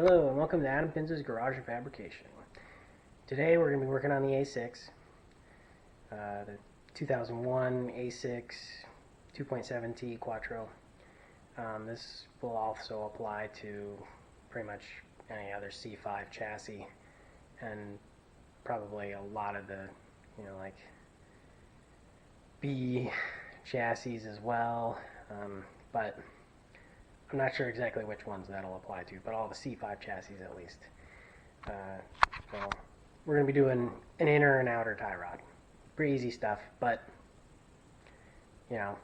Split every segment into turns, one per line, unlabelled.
Hello and welcome to Adam Pinz's Garage and Fabrication. Today we're going to be working on the A6, the 2001 A6 2.7T Quattro. This will also apply to pretty much any other C5 chassis and probably a lot of the, like B chassis as well, but I'm not sure exactly which ones that'll apply to, but all the C5 chassis at least. So we're going to be doing an inner and outer tie rod. Pretty easy stuff, but I'll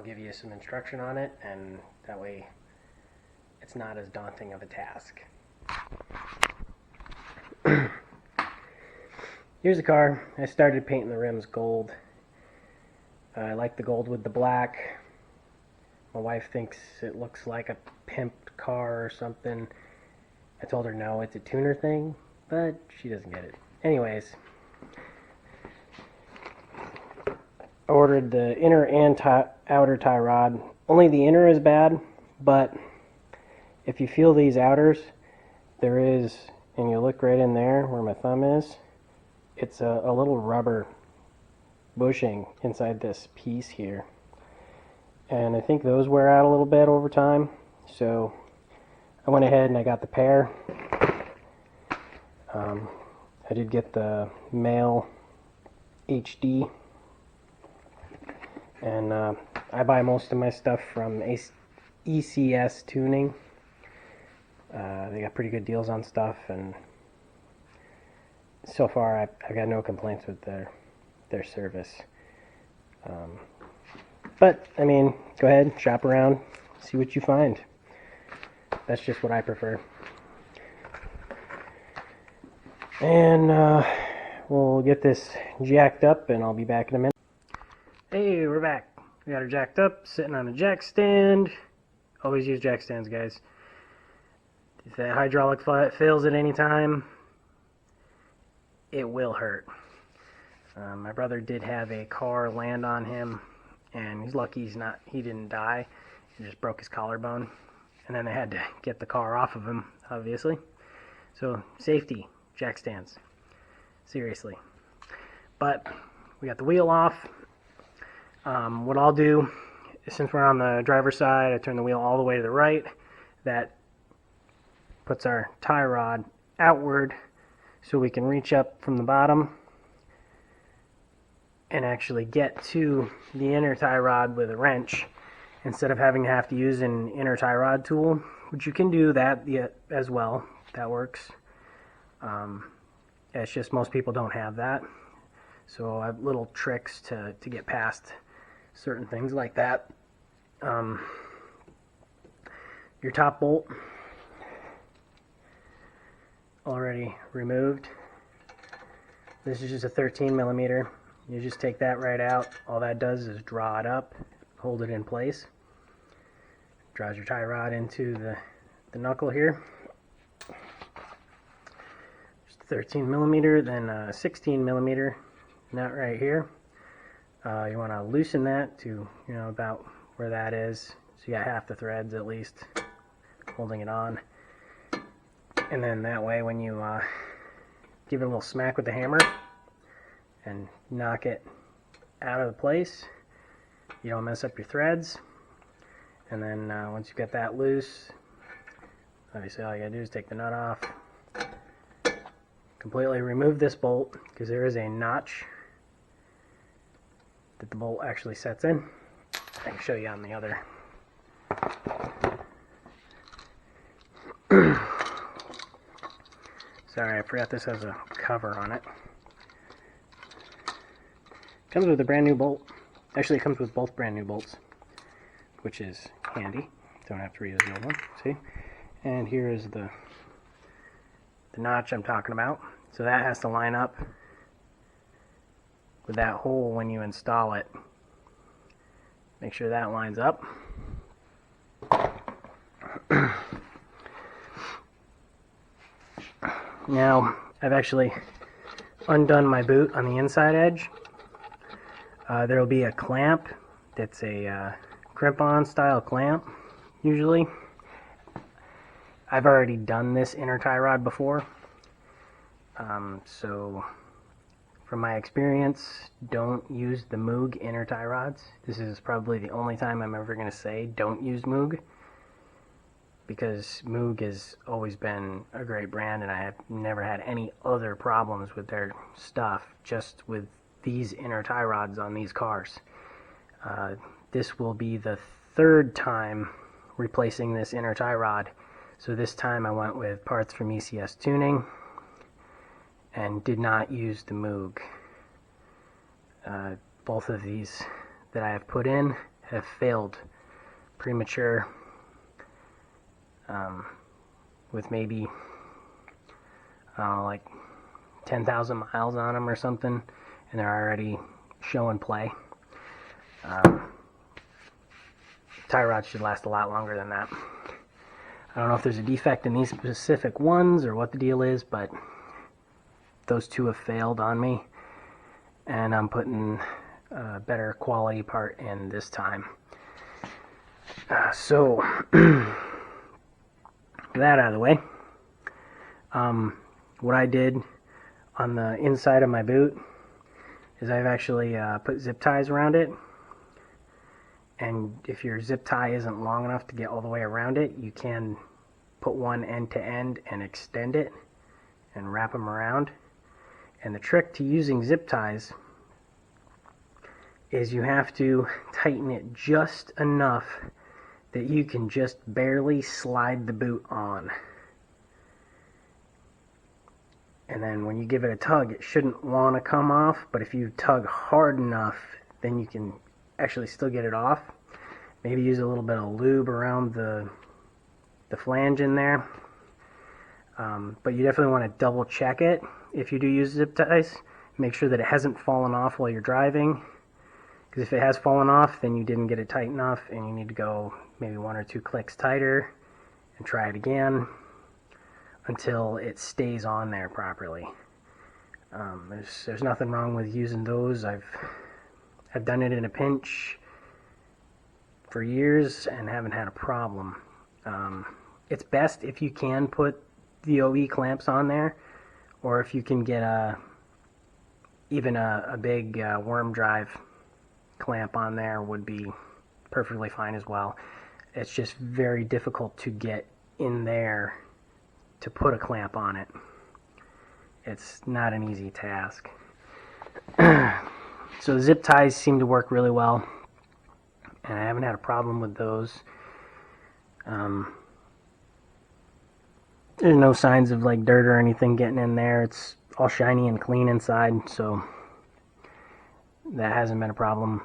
give you some instruction on it, and that way it's not as daunting of a task. Here's the car. I started painting the rims gold. I like the gold with the black. My wife thinks it looks like a pimped car or something. I told her no, it's a tuner thing, but she doesn't get it. Anyways, I ordered the inner and outer tie rod. Only the inner is bad, but if you feel these outers, there is, and you look right in there where my thumb is, it's a little rubber bushing inside this piece here. And I think those wear out a little bit over time, so I went ahead and I got the pair. I did get the male HD, and I buy most of my stuff from ECS Tuning. They got pretty good deals on stuff, and so far I've got no complaints with their service. But, I mean, go ahead, shop around, see what you find. That's just what I prefer. And we'll get this jacked up, and I'll be back in a minute. Hey, we're back. We got her jacked up, sitting on a jack stand. Always use jack stands, guys. If that hydraulic fails at any time, it will hurt. My brother did have a car land on him, and he's lucky he didn't die. He just broke his collarbone, and then they had to get the car off of him, obviously. So safety, jack stands, seriously. But we got the wheel off. What I'll do, since we're on the driver's side, I turn the wheel all the way to the right. That puts our tie rod outward so we can reach up from the bottom and actually get to the inner tie rod with a wrench instead of having to use an inner tie rod tool, which you can do that as well. That works. It's just most people don't have that. So I have little tricks to get past certain things like that. Your top bolt already removed. This is just a 13 millimeter. You just take that right out. All that does is draw it up, hold it in place. Draws your tie rod into the knuckle here. Just 13 millimeter, then a 16 millimeter nut right here. You want to loosen that to about where that is, so you got half the threads at least holding it on. And then that way, when you give it a little smack with the hammer and knock it out of the place, you don't mess up your threads. And then once you get that loose, obviously all you gotta do is take the nut off, completely remove this bolt, because there is a notch that the bolt actually sets in. I can show you on the other. Sorry, I forgot this has a cover on it. Comes with a brand new bolt. Actually, it comes with both brand new bolts, which is handy. Don't have to reuse the old one. See? And here is the notch I'm talking about. So that has to line up with that hole when you install it. Make sure that lines up. Now, I've actually undone my boot on the inside edge. There will be a clamp that's a crimp-on style clamp, usually. I've already done this inner tie rod before, so from my experience, don't use the Moog inner tie rods. This is probably the only time I'm ever going to say don't use Moog, because Moog has always been a great brand and I have never had any other problems with their stuff, just with these inner tie rods on these cars. This will be the third time replacing this inner tie rod, so this time I went with parts from ECS Tuning and did not use the Moog. Both of these that I have put in have failed premature, with maybe, I don't know, like 10,000 miles on them or something, and they're already showing play. Tie rods should last a lot longer than that. I don't know if there's a defect in these specific ones or what the deal is, but those two have failed on me, and I'm putting a better quality part in this time. So that out of the way, what I did on the inside of my boot is I've actually put zip ties around it, and if your zip tie isn't long enough to get all the way around it, you can put one end to end and extend it and wrap them around. And the trick to using zip ties is you have to tighten it just enough that you can just barely slide the boot on. And then when you give it a tug, it shouldn't want to come off, but if you tug hard enough, then you can actually still get it off. Maybe use a little bit of lube around the flange in there. But you definitely want to double check it if you do use zip ties. Make sure that it hasn't fallen off while you're driving, because if it has fallen off, then you didn't get it tight enough and you need to go maybe 1 or 2 clicks tighter and try it again until it stays on there properly. There's nothing wrong with using those. I've done it in a pinch for years and haven't had a problem. It's best if you can put the OE clamps on there, or if you can get even a big worm drive clamp on there would be perfectly fine as well. It's just very difficult to get in there to put a clamp on it. It's not an easy task. So zip ties seem to work really well, and I haven't had a problem with those. There's no signs of like dirt or anything getting in there. It's all shiny and clean inside, so that hasn't been a problem.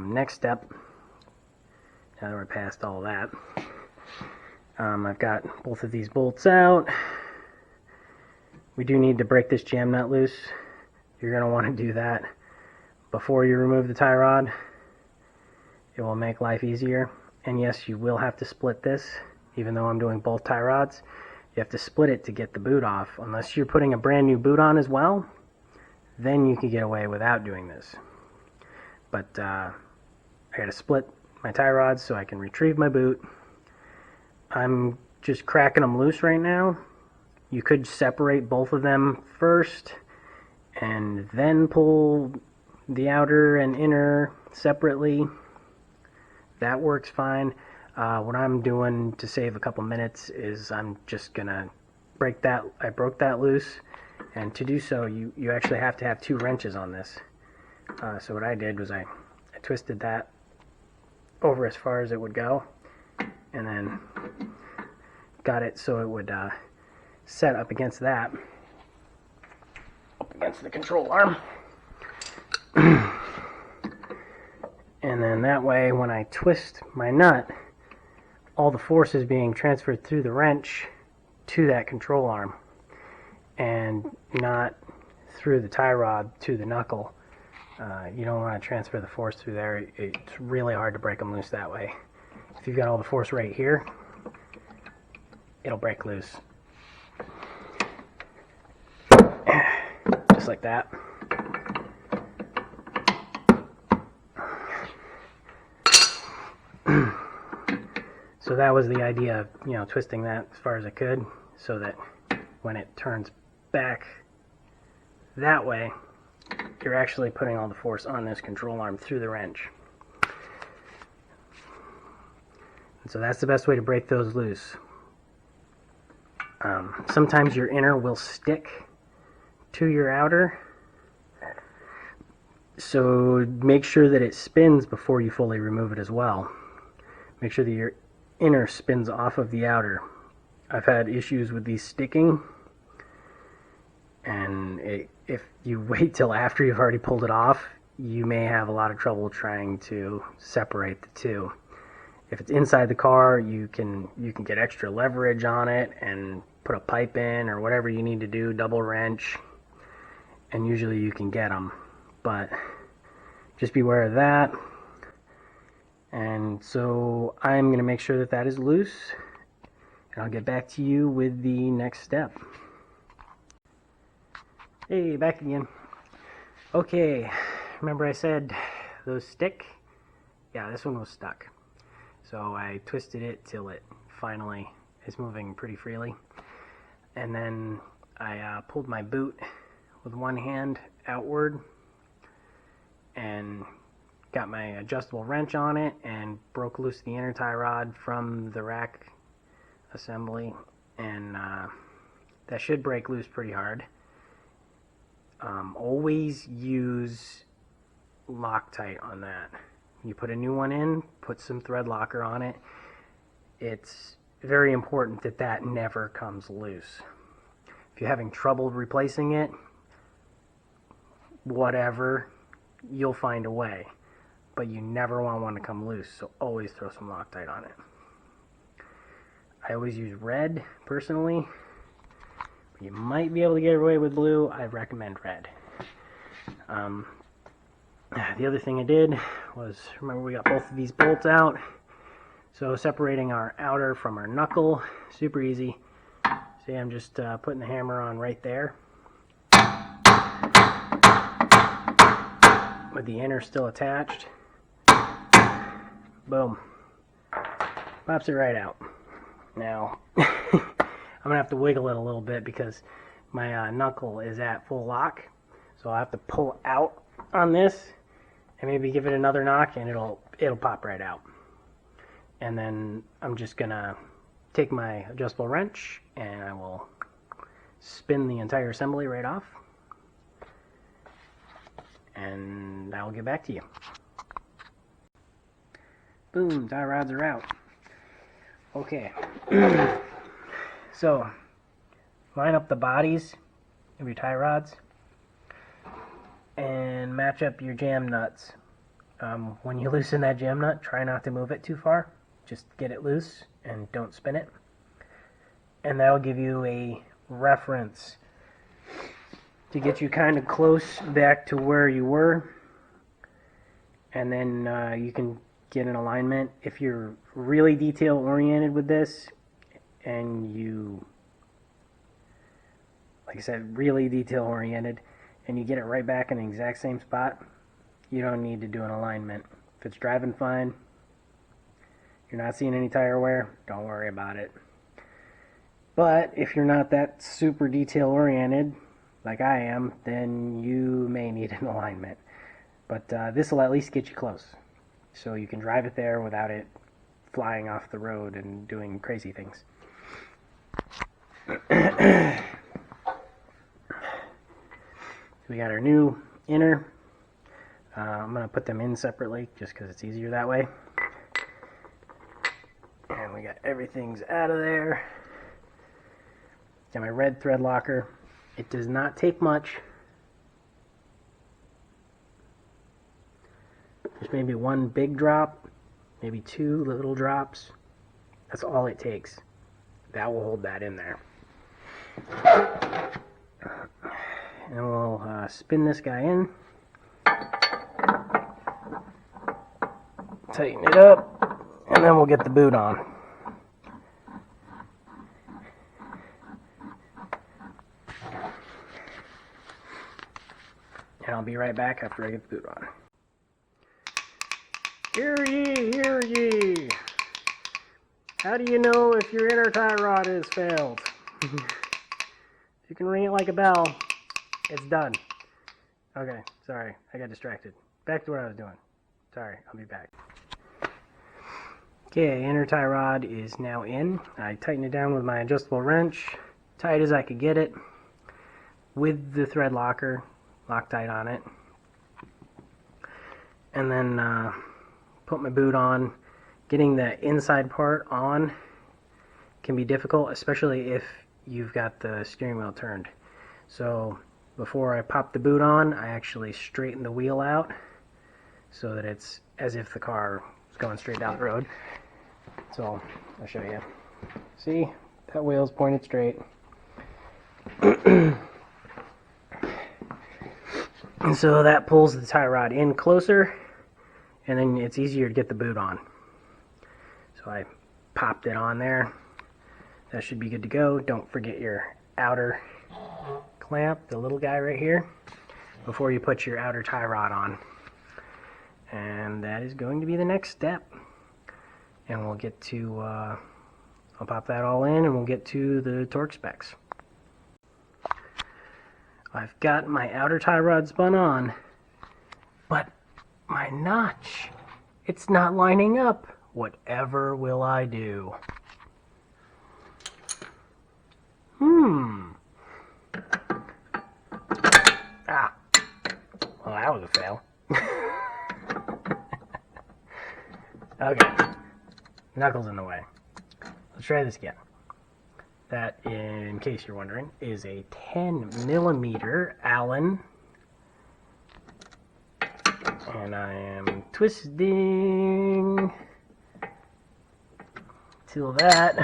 Next step, now that we're past all that, I've got both of these bolts out. We do need to break this jam nut loose. You're going to want to do that before you remove the tie rod. It will make life easier. And yes, you will have to split this, even though I'm doing both tie rods. You have to split it to get the boot off. Unless you're putting a brand new boot on as well, then you can get away without doing this. But I got to split my tie rods so I can retrieve my boot. I'm just cracking them loose right now. You could separate both of them first and then pull the outer and inner separately. That works fine. What I'm doing to save a couple minutes is I'm just gonna break that. I broke that loose, and to do so you actually have to have 2 wrenches on this. So what I did was I twisted that over as far as it would go, and then got it so it would set up against that, up against the control arm. And then that way, when I twist my nut, all the force is being transferred through the wrench to that control arm and not through the tie rod to the knuckle. You don't want to transfer the force through there. It's really hard to break them loose that way. If you've got all the force right here, it'll break loose. Just like that. So that was the idea of, you know, twisting that as far as I could, so that when it turns back that way, you're actually putting all the force on this control arm through the wrench. And so that's the best way to break those loose. Sometimes your inner will stick to your outer, so make sure that it spins before you fully remove it as well. Make sure that your inner spins off of the outer. I've had issues with these sticking, and if you wait till after you've already pulled it off, you may have a lot of trouble trying to separate the two. If it's inside the car, you can get extra leverage on it and put a pipe in or whatever you need to do, double wrench, and usually you can get them. But just beware of that. And so I'm going to make sure that that is loose, and I'll get back to you with the next step. Hey, back again. Okay, remember I said those stick? Yeah, this one was stuck. So I twisted it till it finally is moving pretty freely. And then I pulled my boot with one hand outward and got my adjustable wrench on it and broke loose the inner tie rod from the rack assembly, and that should break loose pretty hard. Always use Loctite on that. You put a new one in, put some thread locker on it. It's very important that that never comes loose. If you're having trouble replacing it, whatever, you'll find a way. But you never want one to come loose, so always throw some Loctite on it. I always use red, personally. You might be able to get away with blue. I recommend red. The other thing I did was, remember we got both of these bolts out. So separating our outer from our knuckle, super easy. See, I'm just putting the hammer on right there, with the inner still attached. Boom. Pops it right out. Now, I'm going to have to wiggle it a little bit because my knuckle is at full lock. So I'll have to pull out on this and maybe give it another knock, and it'll pop right out. And then I'm just going to take my adjustable wrench and I will spin the entire assembly right off. And I'll get back to you. Boom, tie rods are out. Okay. So, line up the bodies of your tie rods and match up your jam nuts. When you loosen that jam nut, try not to move it too far. Just get it loose and don't spin it. And that'll give you a reference to get you kind of close back to where you were. And then you can get an alignment. If you're really detail oriented with this, and you, like I said, really detail oriented, and you get it right back in the exact same spot, you don't need to do an alignment. If it's driving fine, you're not seeing any tire wear, don't worry about it. But if you're not that super detail oriented like I am, then you may need an alignment. But this will at least get you close, so you can drive it there without it flying off the road and doing crazy things. We got our new inner. I'm going to put them in separately just because it's easier that way. And we got everything's out of there. Got my red thread locker. It does not take much. Just maybe one big drop, maybe two little drops. That's all it takes. That will hold that in there. And we'll spin this guy in. Tighten it up, and then we'll get the boot on. And I'll be right back after I get the boot on. Hear ye, hear ye. How do you know if your inner tie rod has failed? If you can ring it like a bell, it's done. Okay, sorry, I got distracted. Back to what I was doing. Sorry, I'll be back. Okay, inner tie rod is now in. I tightened it down with my adjustable wrench, tight as I could get it, with the thread locker, Loctite on it. And then put my boot on. Getting the inside part on can be difficult, especially if you've got the steering wheel turned. So before I pop the boot on, I actually straighten the wheel out so that it's as if the car is going straight down the road. So I'll show you. See, that wheel's pointed straight. And so that pulls the tie rod in closer, and then it's easier to get the boot on. So I popped it on there. That should be good to go. Don't forget your outer clamp, the little guy right here, before you put your outer tie rod on. And that is going to be the next step. And we'll get to, I'll pop that all in and we'll get to the torque specs. I've got my outer tie rod spun on, but my notch, it's not lining up. Whatever will I do? Ah. Well, that was a fail. Okay. Knuckles in the way. Let's try this again. That, in case you're wondering, is a 10mm Allen. And I am twisting till that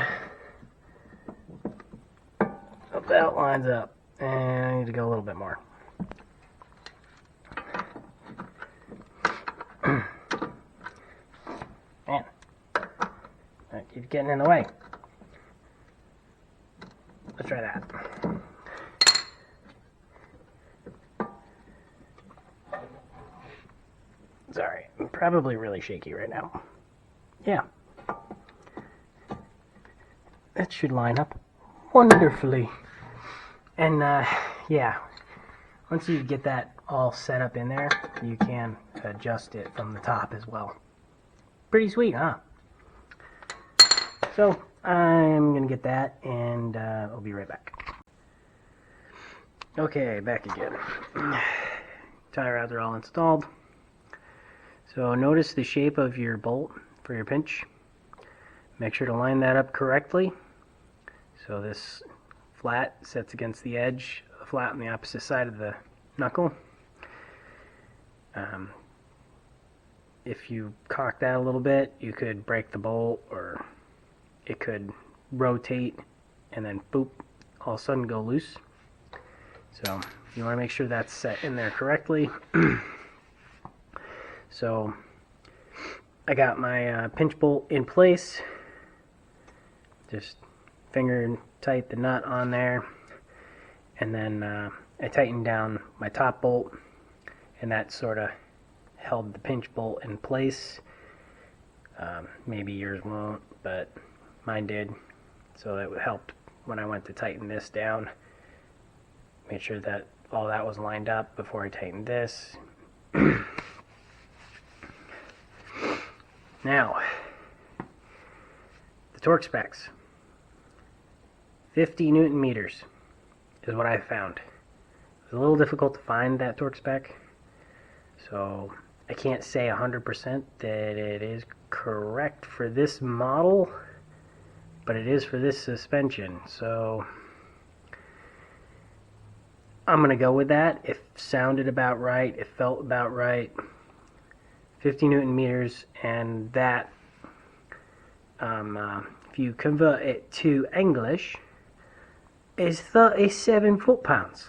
about lines up. And I need to go a little bit more. Man, that keeps getting in the way. Let's try that. Sorry, I'm probably really shaky right now. Yeah. That should line up wonderfully. And yeah, once you get that all set up in there, you can adjust it from the top as well. Pretty sweet, huh? So I'm gonna get that, and I'll be right back. Okay, back again. Tie rods are all installed. So notice the shape of your bolt for your pinch. Make sure to line that up correctly. So this flat sets against the edge, the flat on the opposite side of the knuckle. If you cock that a little bit, you could break the bolt, or it could rotate and then boop, all of a sudden go loose. So you want to make sure that's set in there correctly. So I got my pinch bolt in place. Just finger tight the nut on there, and then I tightened down my top bolt, and that sort of held the pinch bolt in place. Maybe yours won't, but mine did, so that helped when I went to tighten this down. Made sure that all that was lined up before I tightened this. Now, the torque specs. 50 Newton meters is what I found. It was a little difficult to find that torque spec, so I can't say 100% that it is correct for this model, but it is for this suspension, so I'm going to go with that. It sounded about right, it felt about right. 50 Newton meters, and that, if you convert it to English, is 37 foot-pounds.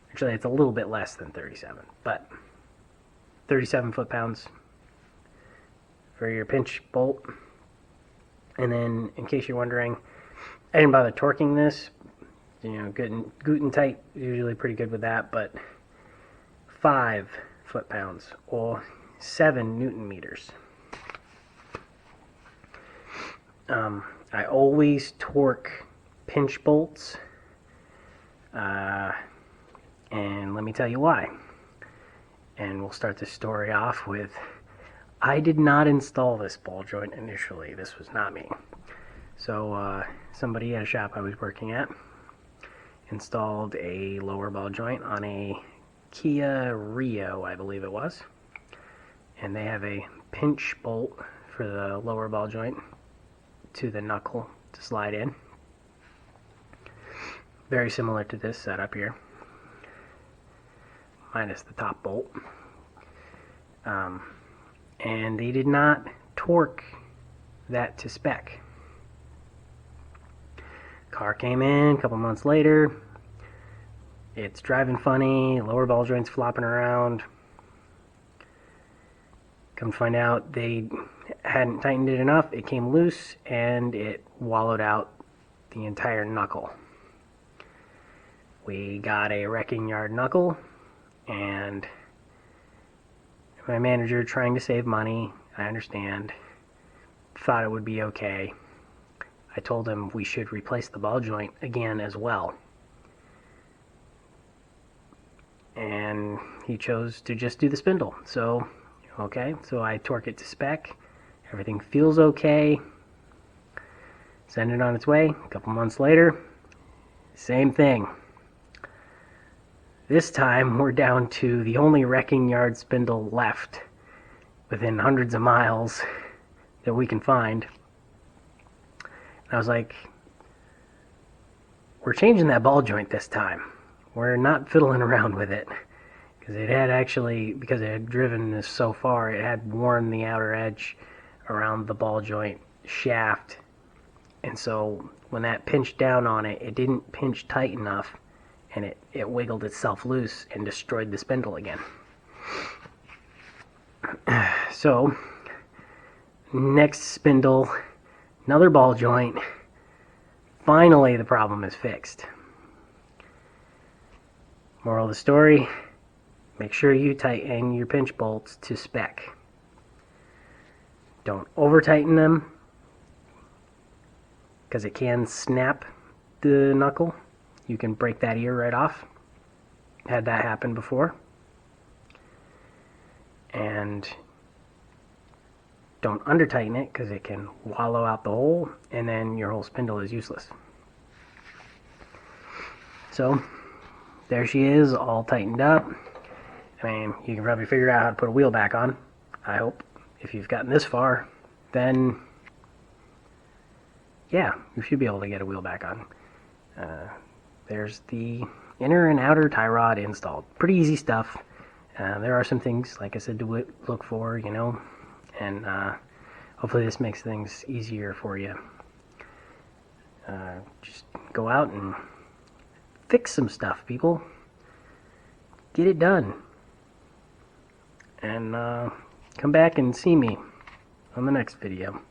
Actually, it's a little bit less than 37, but 37 foot-pounds for your pinch bolt. And then, in case you're wondering, I didn't bother torquing this. You know, Guten tight is usually pretty good with that, but 5 foot-pounds or 7 Newton meters. I always torque pinch bolts, and let me tell you why. And we'll start this story off with, I did not install this ball joint initially. This was not me. So somebody at a shop I was working at installed a lower ball joint on a Kia Rio, I believe it was. And they have a pinch bolt for the lower ball joint to the knuckle to slide in. Very similar to this setup here, minus the top bolt. And they did not torque that to spec. Car came in a couple months later. It's driving funny, lower ball joint's flopping around. Come to find out they hadn't tightened it enough, it came loose and it wallowed out the entire knuckle. We got a wrecking yard knuckle, and my manager, trying to save money, I understand, thought it would be okay. I told him we should replace the ball joint again as well. And he chose to just do the spindle. So, okay, so I torque it to spec. Everything feels okay. Send it on its way. A couple months later, same thing. This time we're down to the only wrecking yard spindle left within hundreds of miles that we can find. And I was like, we're changing that ball joint this time. We're not fiddling around with it. Because it had actually, because it had driven this so far, it had worn the outer edge around the ball joint shaft. And so when that pinched down on it, it didn't pinch tight enough, and it wiggled itself loose and destroyed the spindle again. So, next spindle, another ball joint. Finally, the problem is fixed. Moral of the story, make sure you tighten your pinch bolts to spec. Don't over tighten them, because it can snap the knuckle. You can break that ear right off. Had that happen before. And don't under tighten it, because it can wallow out the hole, and then your whole spindle is useless. So there she is, all tightened up. I mean, you can probably figure out how to put a wheel back on, I hope. If you've gotten this far, then yeah, you should be able to get a wheel back on. There's the inner and outer tie rod installed. Pretty easy stuff. There are some things, like I said, to look for, you know, and hopefully this makes things easier for you. Just go out and fix some stuff, people. Get it done. And come back and see me on the next video.